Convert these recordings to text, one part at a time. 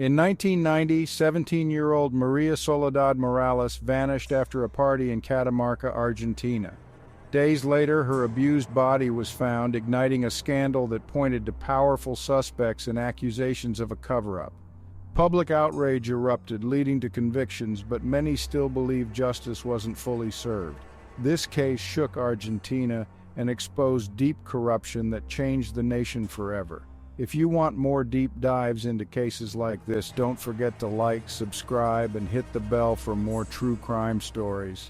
In 1990, 17-year-old Maria Soledad Morales vanished after a party in Catamarca, Argentina. Days later, her abused body was found, igniting a scandal that pointed to powerful suspects and accusations of a cover-up. Public outrage erupted, leading to convictions, but many still believe justice wasn't fully served. This case shook Argentina and exposed deep corruption that changed the nation forever. If you want more deep dives into cases like this, don't forget to like, subscribe, and hit the bell for more true crime stories.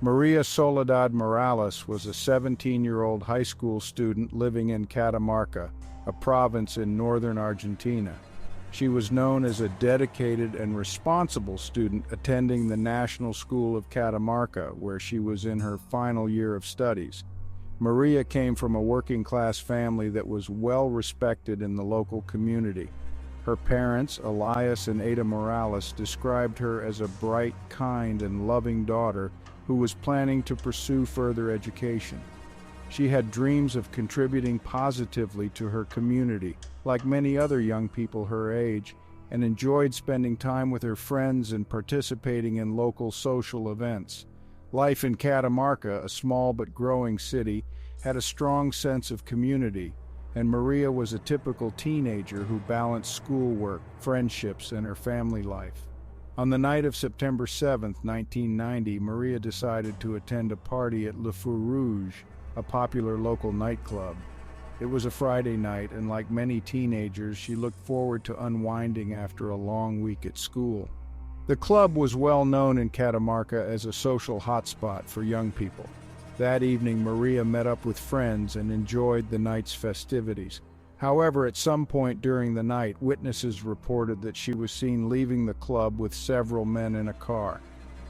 Maria Soledad Morales was a 17-year-old high school student living in Catamarca, a province in northern Argentina. She was known as a dedicated and responsible student attending the National School of Catamarca, where she was in her final year of studies. Maria came from a working-class family that was well respected in the local community. Her parents, Elias and Ada Morales, described her as a bright, kind, and loving daughter who was planning to pursue further education. She had dreams of contributing positively to her community, like many other young people her age, and enjoyed spending time with her friends and participating in local social events. Life in Catamarca, a small but growing city, had a strong sense of community, and Maria was a typical teenager who balanced schoolwork, friendships, and her family life. On the night of September 7, 1990, Maria decided to attend a party at Le Feu Rouge, a popular local nightclub. It was a Friday night, and like many teenagers, she looked forward to unwinding after a long week at school. The club was well known in Catamarca as a social hotspot for young people. That evening, Maria met up with friends and enjoyed the night's festivities. However, at some point during the night, witnesses reported that she was seen leaving the club with several men in a car.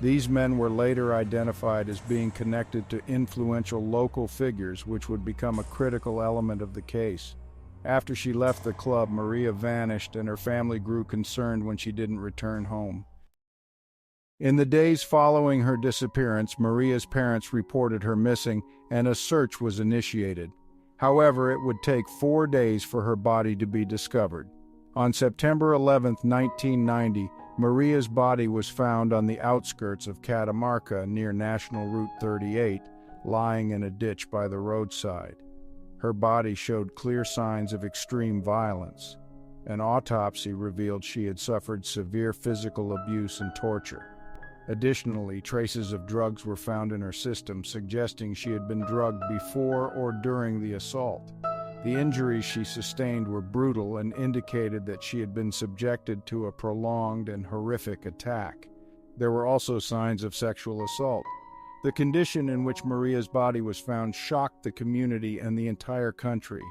These men were later identified as being connected to influential local figures, which would become a critical element of the case. After she left the club, Maria vanished, and her family grew concerned when she didn't return home. In the days following her disappearance, Maria's parents reported her missing, and a search was initiated. However, it would take 4 days for her body to be discovered. On September 11, 1990, Maria's body was found on the outskirts of Catamarca near National Route 38, lying in a ditch by the roadside. Her body showed clear signs of extreme violence. An autopsy revealed she had suffered severe physical abuse and torture. Additionally, traces of drugs were found in her system, suggesting she had been drugged before or during the assault. The injuries she sustained were brutal and indicated that she had been subjected to a prolonged and horrific attack. There were also signs of sexual assault. The condition in which Maria's body was found shocked the community and the entire country.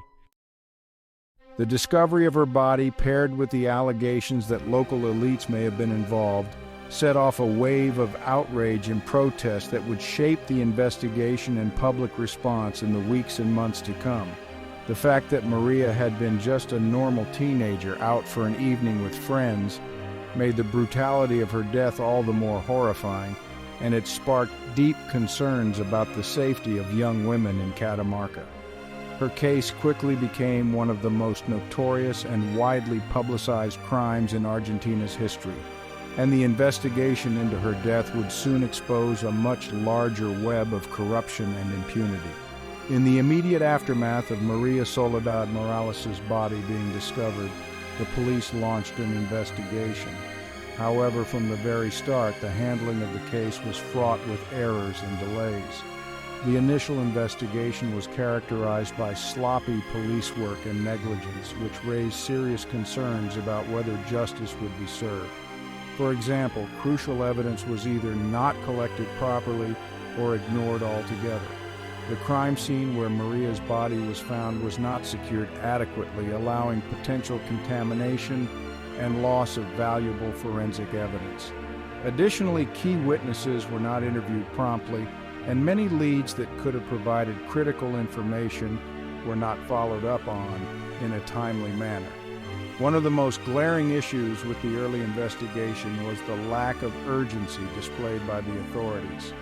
The discovery of her body, paired with the allegations that local elites may have been involved, set off a wave of outrage and protest that would shape the investigation and public response in the weeks and months to come. The fact that Maria had been just a normal teenager out for an evening with friends made the brutality of her death all the more horrifying, and it sparked deep concerns about the safety of young women in Catamarca. Her case quickly became one of the most notorious and widely publicized crimes in Argentina's history, and the investigation into her death would soon expose a much larger web of corruption and impunity. In the immediate aftermath of Maria Soledad Morales' body being discovered, the police launched an investigation. However, from the very start, the handling of the case was fraught with errors and delays. The initial investigation was characterized by sloppy police work and negligence, which raised serious concerns about whether justice would be served. For example, crucial evidence was either not collected properly or ignored altogether. The crime scene where Maria's body was found was not secured adequately, allowing potential contamination and loss of valuable forensic evidence. Additionally, key witnesses were not interviewed promptly, and many leads that could have provided critical information were not followed up on in a timely manner. One of the most glaring issues with the early investigation was the lack of urgency displayed by the authorities.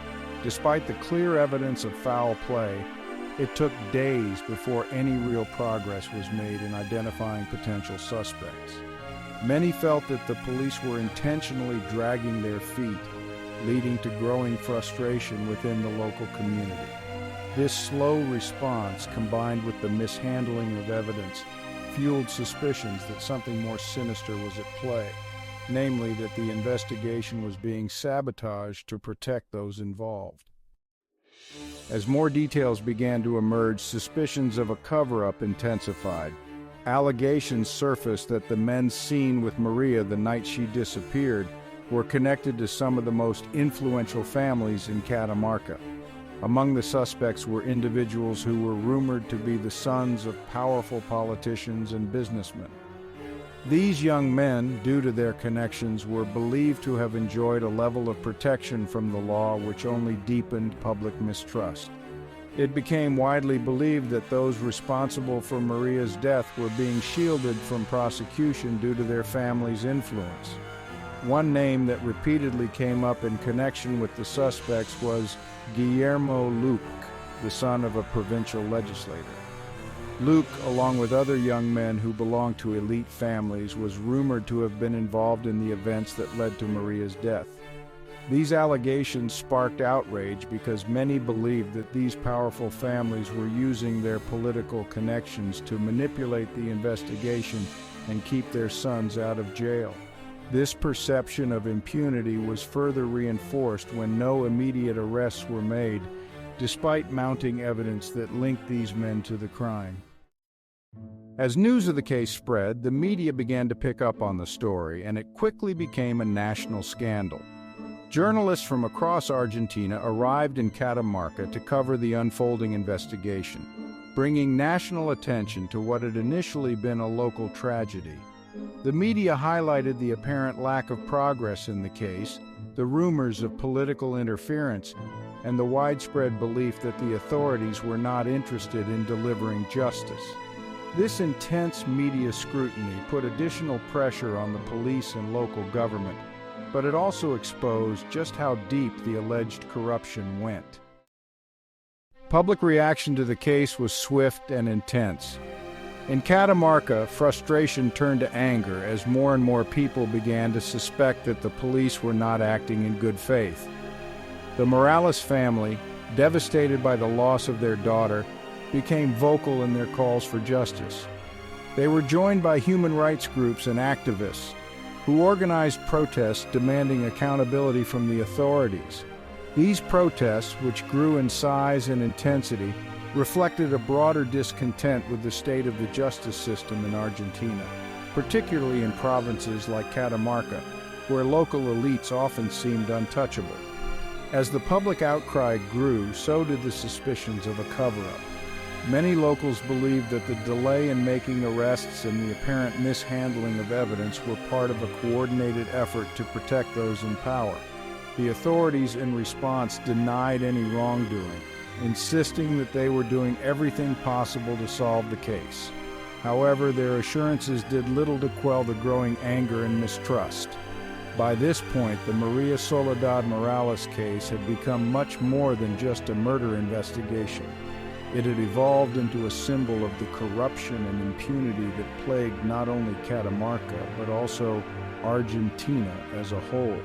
Despite the clear evidence of foul play, it took days before any real progress was made in identifying potential suspects. Many felt that the police were intentionally dragging their feet, leading to growing frustration within the local community. This slow response, combined with the mishandling of evidence, fueled suspicions that something more sinister was at play, namely that the investigation was being sabotaged to protect those involved. As more details began to emerge, suspicions of a cover-up intensified. Allegations surfaced that the men seen with Maria the night she disappeared were connected to some of the most influential families in Catamarca. Among the suspects were individuals who were rumored to be the sons of powerful politicians and businessmen. These young men, due to their connections, were believed to have enjoyed a level of protection from the law which only deepened public mistrust. It became widely believed that those responsible for Maria's death were being shielded from prosecution due to their family's influence. One name that repeatedly came up in connection with the suspects was Guillermo Luque, the son of a provincial legislator. Luque, along with other young men who belonged to elite families, was rumored to have been involved in the events that led to Maria's death. These allegations sparked outrage because many believed that these powerful families were using their political connections to manipulate the investigation and keep their sons out of jail. This perception of impunity was further reinforced when no immediate arrests were made, despite mounting evidence that linked these men to the crime. As news of the case spread, the media began to pick up on the story, and it quickly became a national scandal. Journalists from across Argentina arrived in Catamarca to cover the unfolding investigation, bringing national attention to what had initially been a local tragedy. The media highlighted the apparent lack of progress in the case, the rumors of political interference, and the widespread belief that the authorities were not interested in delivering justice. This intense media scrutiny put additional pressure on the police and local government, but it also exposed just how deep the alleged corruption went. Public reaction to the case was swift and intense. In Catamarca, frustration turned to anger as more and more people began to suspect that the police were not acting in good faith. The Morales family, devastated by the loss of their daughter, became vocal in their calls for justice. They were joined by human rights groups and activists who organized protests demanding accountability from the authorities. These protests, which grew in size and intensity, reflected a broader discontent with the state of the justice system in Argentina, particularly in provinces like Catamarca, where local elites often seemed untouchable. As the public outcry grew, so did the suspicions of a cover-up. Many locals believed that the delay in making arrests and the apparent mishandling of evidence were part of a coordinated effort to protect those in power. The authorities, in response, denied any wrongdoing, insisting that they were doing everything possible to solve the case. However, their assurances did little to quell the growing anger and mistrust. By this point, the Maria Soledad Morales case had become much more than just a murder investigation. It had evolved into a symbol of the corruption and impunity that plagued not only Catamarca, but also Argentina as a whole.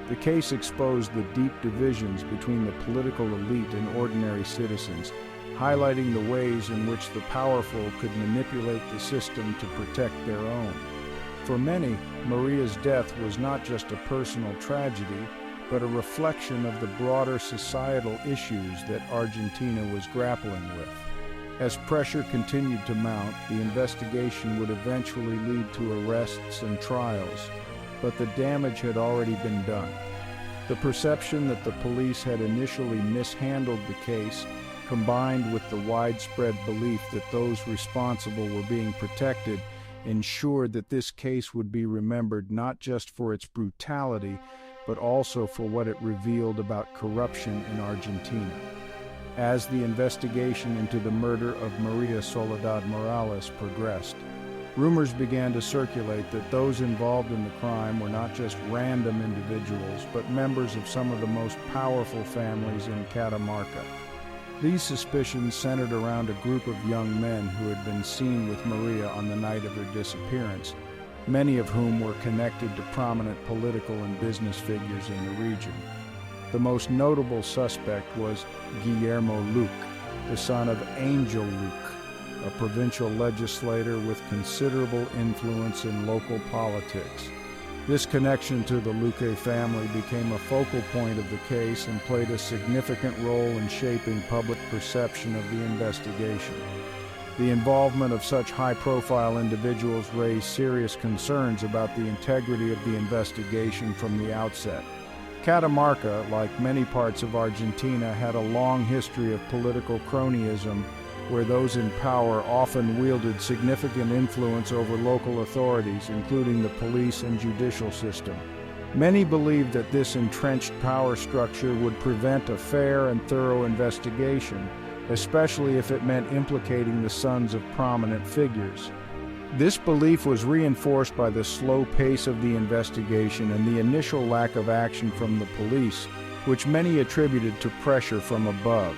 The case exposed the deep divisions between the political elite and ordinary citizens, highlighting the ways in which the powerful could manipulate the system to protect their own. For many, Maria's death was not just a personal tragedy, but a reflection of the broader societal issues that Argentina was grappling with. As pressure continued to mount, the investigation would eventually lead to arrests and trials, but the damage had already been done. The perception that the police had initially mishandled the case, combined with the widespread belief that those responsible were being protected, ensured that this case would be remembered not just for its brutality, but also for what it revealed about corruption in Argentina. As the investigation into the murder of Maria Soledad Morales progressed, rumors began to circulate that those involved in the crime were not just random individuals, but members of some of the most powerful families in Catamarca. These suspicions centered around a group of young men who had been seen with Maria on the night of her disappearance, many of whom were connected to prominent political and business figures in the region. The most notable suspect was Guillermo Luque, the son of Angel Luque, a provincial legislator with considerable influence in local politics. This connection to the Luque family became a focal point of the case and played a significant role in shaping public perception of the investigation. The involvement of such high-profile individuals raised serious concerns about the integrity of the investigation from the outset. Catamarca, like many parts of Argentina, had a long history of political cronyism, where those in power often wielded significant influence over local authorities, including the police and judicial system. Many believed that this entrenched power structure would prevent a fair and thorough investigation, especially if it meant implicating the sons of prominent figures. This belief was reinforced by the slow pace of the investigation and the initial lack of action from the police, which many attributed to pressure from above.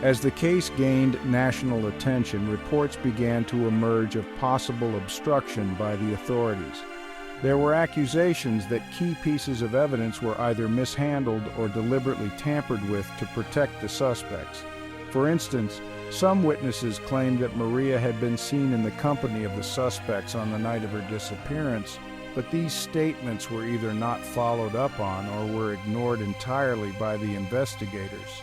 As the case gained national attention, reports began to emerge of possible obstruction by the authorities. There were accusations that key pieces of evidence were either mishandled or deliberately tampered with to protect the suspects. For instance, some witnesses claimed that Maria had been seen in the company of the suspects on the night of her disappearance, but these statements were either not followed up on or were ignored entirely by the investigators.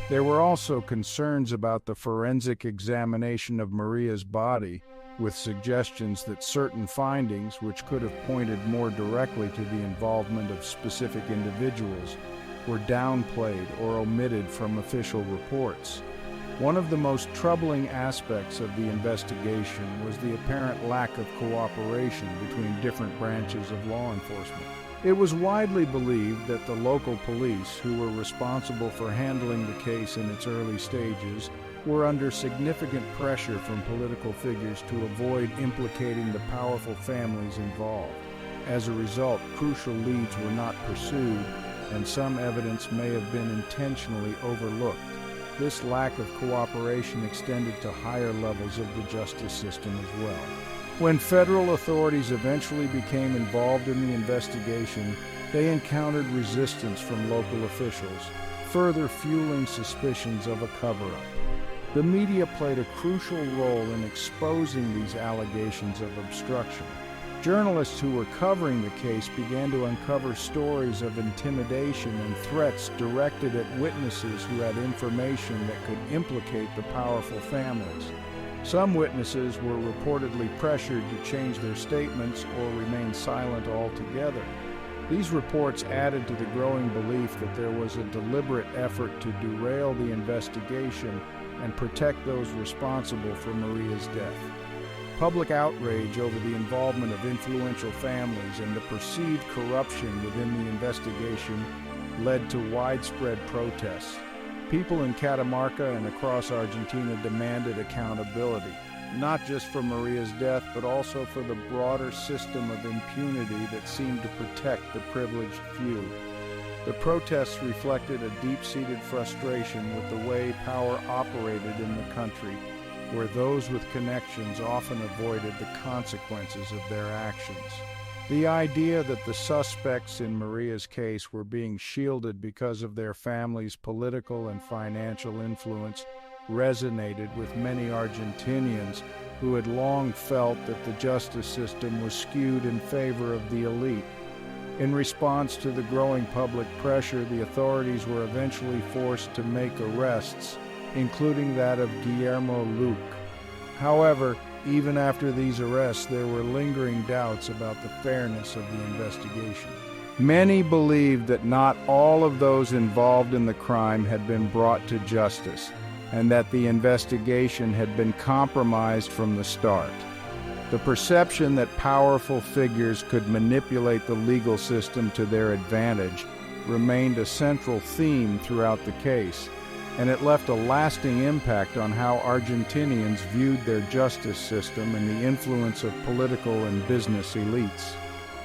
There were also concerns about the forensic examination of Maria's body, with suggestions that certain findings, which could have pointed more directly to the involvement of specific individuals, were downplayed or omitted from official reports. One of the most troubling aspects of the investigation was the apparent lack of cooperation between different branches of law enforcement. It was widely believed that the local police, who were responsible for handling the case in its early stages, were under significant pressure from political figures to avoid implicating the powerful families involved. As a result, crucial leads were not pursued, and some evidence may have been intentionally overlooked. This lack of cooperation extended to higher levels of the justice system as well. When federal authorities eventually became involved in the investigation, they encountered resistance from local officials, further fueling suspicions of a cover-up. The media played a crucial role in exposing these allegations of obstruction. Journalists who were covering the case began to uncover stories of intimidation and threats directed at witnesses who had information that could implicate the powerful families. Some witnesses were reportedly pressured to change their statements or remain silent altogether. These reports added to the growing belief that there was a deliberate effort to derail the investigation and protect those responsible for Maria's death. Public outrage over the involvement of influential families and the perceived corruption within the investigation led to widespread protests. People in Catamarca and across Argentina demanded accountability, not just for Maria's death, but also for the broader system of impunity that seemed to protect the privileged few. The protests reflected a deep-seated frustration with the way power operated in the country, where those with connections often avoided the consequences of their actions. The idea that the suspects in Maria's case were being shielded because of their family's political and financial influence resonated with many Argentinians who had long felt that the justice system was skewed in favor of the elite. In response to the growing public pressure, the authorities were eventually forced to make arrests, including that of Guillermo Luque. However, even after these arrests, there were lingering doubts about the fairness of the investigation. Many believed that not all of those involved in the crime had been brought to justice, and that the investigation had been compromised from the start. The perception that powerful figures could manipulate the legal system to their advantage remained a central theme throughout the case, and it left a lasting impact on how Argentinians viewed their justice system and the influence of political and business elites.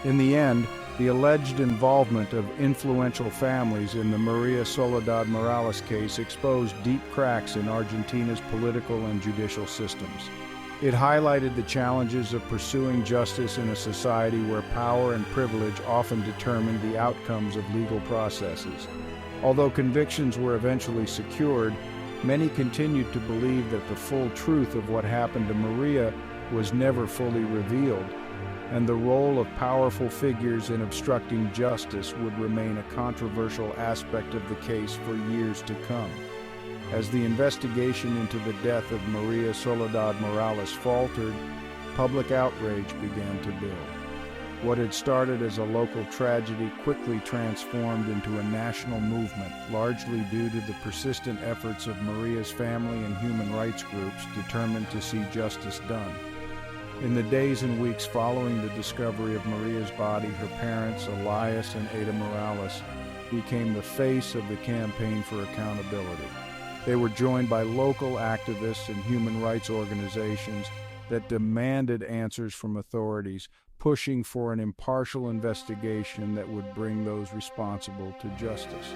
In the end, the alleged involvement of influential families in the Maria Soledad Morales case exposed deep cracks in Argentina's political and judicial systems. It highlighted the challenges of pursuing justice in a society where power and privilege often determined the outcomes of legal processes. Although convictions were eventually secured, many continued to believe that the full truth of what happened to Maria was never fully revealed, and the role of powerful figures in obstructing justice would remain a controversial aspect of the case for years to come. As the investigation into the death of Maria Soledad Morales faltered, public outrage began to build. What had started as a local tragedy quickly transformed into a national movement, largely due to the persistent efforts of Maria's family and human rights groups determined to see justice done. In the days and weeks following the discovery of Maria's body, her parents, Elias and Ada Morales, became the face of the campaign for accountability. They were joined by local activists and human rights organizations that demanded answers from authorities, pushing for an impartial investigation that would bring those responsible to justice.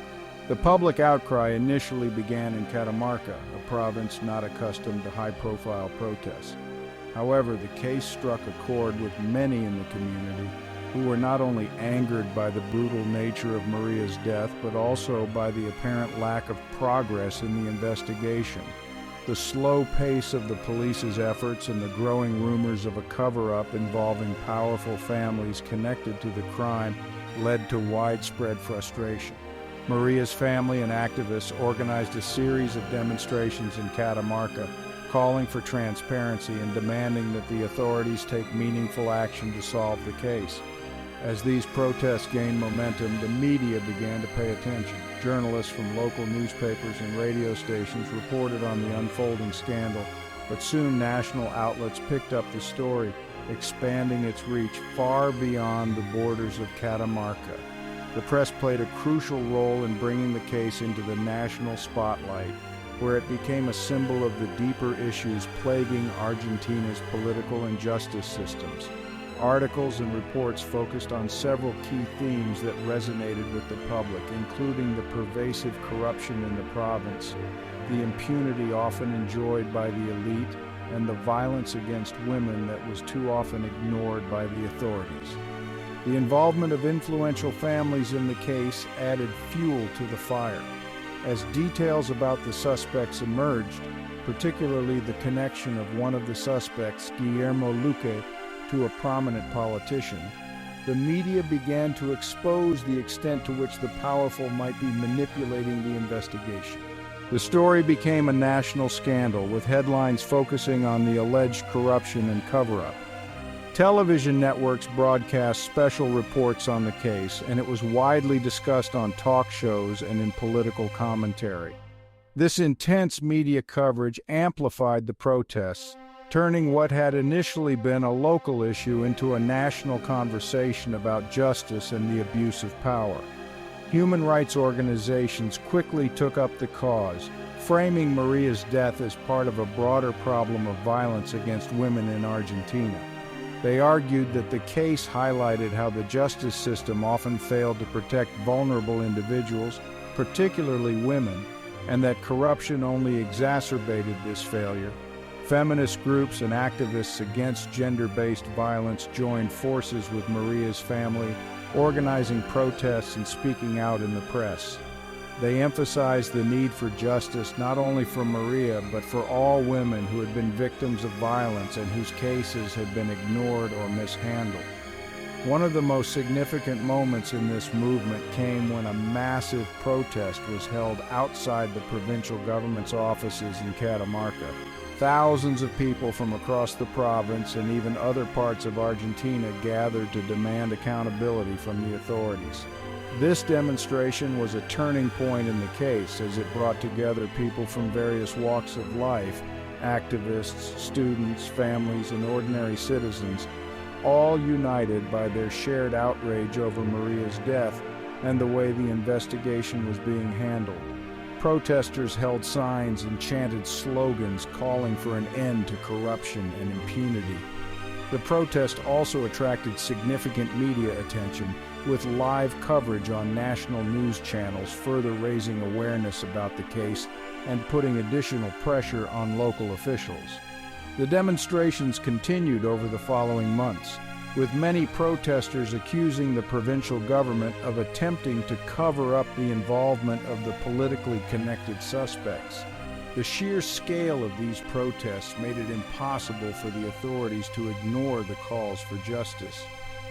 The public outcry initially began in Catamarca, a province not accustomed to high-profile protests. However, the case struck a chord with many in the community who were not only angered by the brutal nature of Maria's death, but also by the apparent lack of progress in the investigation. The slow pace of the police's efforts and the growing rumors of a cover-up involving powerful families connected to the crime led to widespread frustration. Maria's family and activists organized a series of demonstrations in Catamarca, calling for transparency and demanding that the authorities take meaningful action to solve the case. As these protests gained momentum, the media began to pay attention. Journalists from local newspapers and radio stations reported on the unfolding scandal, but soon national outlets picked up the story, expanding its reach far beyond the borders of Catamarca. The press played a crucial role in bringing the case into the national spotlight, where it became a symbol of the deeper issues plaguing Argentina's political and justice systems. Articles and reports focused on several key themes that resonated with the public, including the pervasive corruption in the province, the impunity often enjoyed by the elite, and the violence against women that was too often ignored by the authorities. The involvement of influential families in the case added fuel to the fire. As details about the suspects emerged, particularly the connection of one of the suspects, Guillermo Luque, to a prominent politician, the media began to expose the extent to which the powerful might be manipulating the investigation. The story became a national scandal, with headlines focusing on the alleged corruption and cover-up. Television networks broadcast special reports on the case, and it was widely discussed on talk shows and in political commentary. This intense media coverage amplified the protests, turning what had initially been a local issue into a national conversation about justice and the abuse of power. Human rights organizations quickly took up the cause, framing Maria's death as part of a broader problem of violence against women in Argentina. They argued that the case highlighted how the justice system often failed to protect vulnerable individuals, particularly women, and that corruption only exacerbated this failure. Feminist groups and activists against gender-based violence joined forces with Maria's family, organizing protests and speaking out in the press. They emphasized the need for justice not only for Maria, but for all women who had been victims of violence and whose cases had been ignored or mishandled. One of the most significant moments in this movement came when a massive protest was held outside the provincial government's offices in Catamarca. Thousands of people from across the province and even other parts of Argentina gathered to demand accountability from the authorities. This demonstration was a turning point in the case, as it brought together people from various walks of life, activists, students, families, and ordinary citizens, all united by their shared outrage over Maria's death and the way the investigation was being handled. Protesters held signs and chanted slogans calling for an end to corruption and impunity. The protest also attracted significant media attention, with live coverage on national news channels further raising awareness about the case and putting additional pressure on local officials. The demonstrations continued over the following months, with many protesters accusing the provincial government of attempting to cover up the involvement of the politically connected suspects. The sheer scale of these protests made it impossible for the authorities to ignore the calls for justice.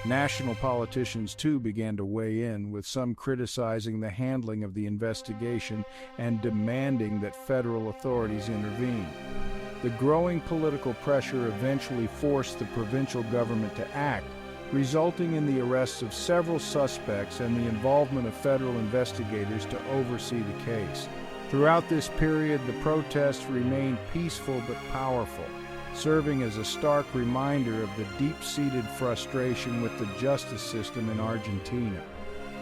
National politicians, too, began to weigh in, with some criticizing the handling of the investigation and demanding that federal authorities intervene. The growing political pressure eventually forced the provincial government to act, resulting in the arrests of several suspects and the involvement of federal investigators to oversee the case. Throughout this period, the protests remained peaceful but powerful, serving as a stark reminder of the deep-seated frustration with the justice system in Argentina.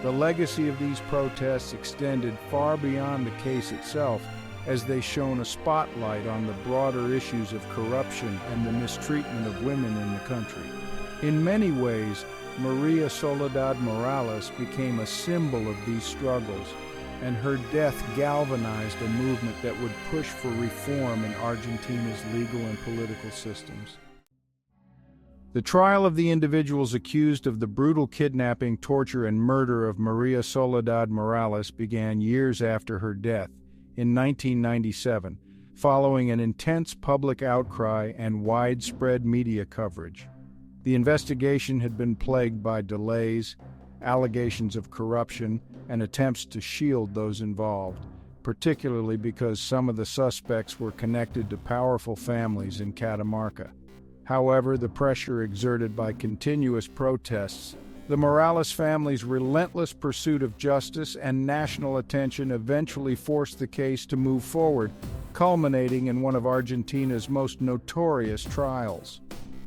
The legacy of these protests extended far beyond the case itself, as they shone a spotlight on the broader issues of corruption and the mistreatment of women in the country. In many ways, Maria Soledad Morales became a symbol of these struggles, and her death galvanized a movement that would push for reform in Argentina's legal and political systems. The trial of the individuals accused of the brutal kidnapping, torture, and murder of Maria Soledad Morales began years after her death, in 1997, following an intense public outcry and widespread media coverage. The investigation had been plagued by delays, allegations of corruption, and attempts to shield those involved, particularly because some of the suspects were connected to powerful families in Catamarca. However, the pressure exerted by continuous protests, the Morales family's relentless pursuit of justice, and national attention eventually forced the case to move forward, culminating in one of Argentina's most notorious trials.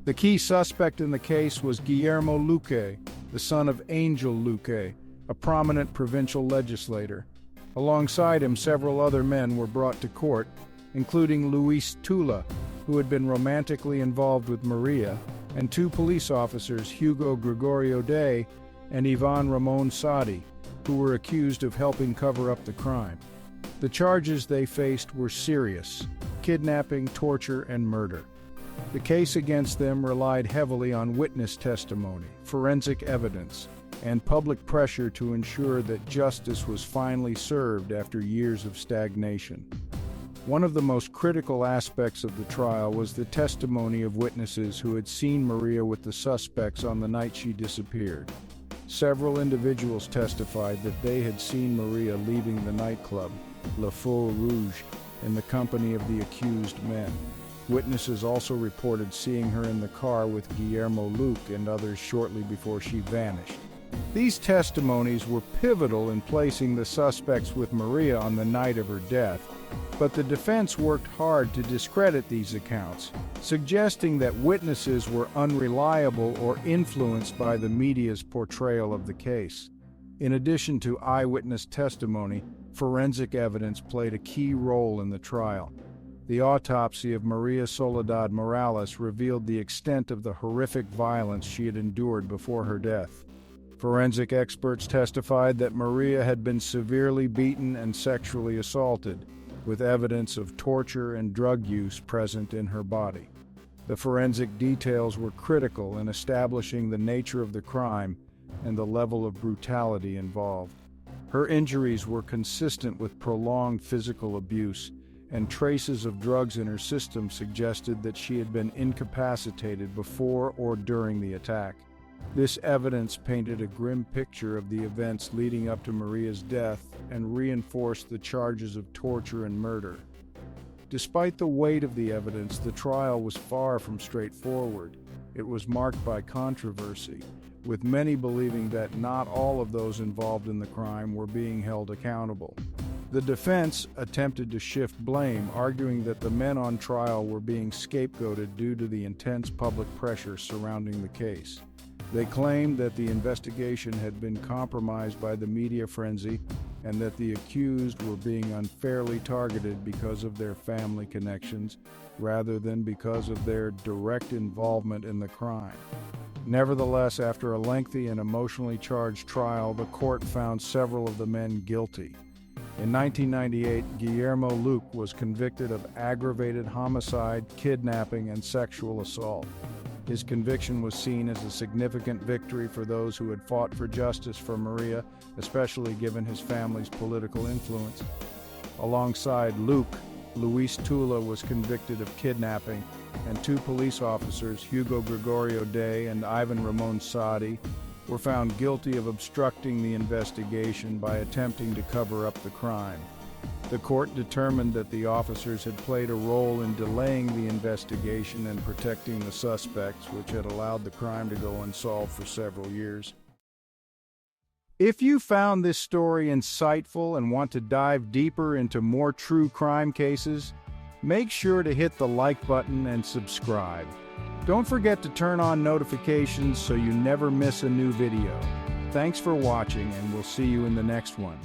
The key suspect in the case was Guillermo Luque, the son of Angel Luque, a prominent provincial legislator. Alongside him, several other men were brought to court, including Luis Tula, who had been romantically involved with Maria, and two police officers, Hugo Gregorio Day and Ivan Ramon Sadi, who were accused of helping cover up the crime. The charges they faced were serious: kidnapping, torture, and murder. The case against them relied heavily on witness testimony, forensic evidence, and public pressure to ensure that justice was finally served after years of stagnation. One of the most critical aspects of the trial was the testimony of witnesses who had seen Maria with the suspects on the night she disappeared. Several individuals testified that they had seen Maria leaving the nightclub, Le Feu Rouge, in the company of the accused men. Witnesses also reported seeing her in the car with Guillermo Luque and others shortly before she vanished. These testimonies were pivotal in placing the suspects with Maria on the night of her death, but the defense worked hard to discredit these accounts, suggesting that witnesses were unreliable or influenced by the media's portrayal of the case. In addition to eyewitness testimony, forensic evidence played a key role in the trial. The autopsy of Maria Soledad Morales revealed the extent of the horrific violence she had endured before her death. Forensic experts testified that Maria had been severely beaten and sexually assaulted, with evidence of torture and drug use present in her body. The forensic details were critical in establishing the nature of the crime and the level of brutality involved. Her injuries were consistent with prolonged physical abuse, and traces of drugs in her system suggested that she had been incapacitated before or during the attack. This evidence painted a grim picture of the events leading up to Maria's death and reinforced the charges of torture and murder. Despite the weight of the evidence, the trial was far from straightforward. It was marked by controversy, with many believing that not all of those involved in the crime were being held accountable. The defense attempted to shift blame, arguing that the men on trial were being scapegoated due to the intense public pressure surrounding the case. They claimed that the investigation had been compromised by the media frenzy and that the accused were being unfairly targeted because of their family connections rather than because of their direct involvement in the crime. Nevertheless, after a lengthy and emotionally charged trial, the court found several of the men guilty. In 1998, Guillermo Luque was convicted of aggravated homicide, kidnapping, and sexual assault. His conviction was seen as a significant victory for those who had fought for justice for Maria, especially given his family's political influence. Alongside Luque, Luis Tula was convicted of kidnapping, and two police officers, Hugo Gregorio Day and Ivan Ramon Sadi, were found guilty of obstructing the investigation by attempting to cover up the crime. The court determined that the officers had played a role in delaying the investigation and protecting the suspects, which had allowed the crime to go unsolved for several years. If you found this story insightful and want to dive deeper into more true crime cases, make sure to hit the like button and subscribe. Don't forget to turn on notifications so you never miss a new video. Thanks for watching, and we'll see you in the next one.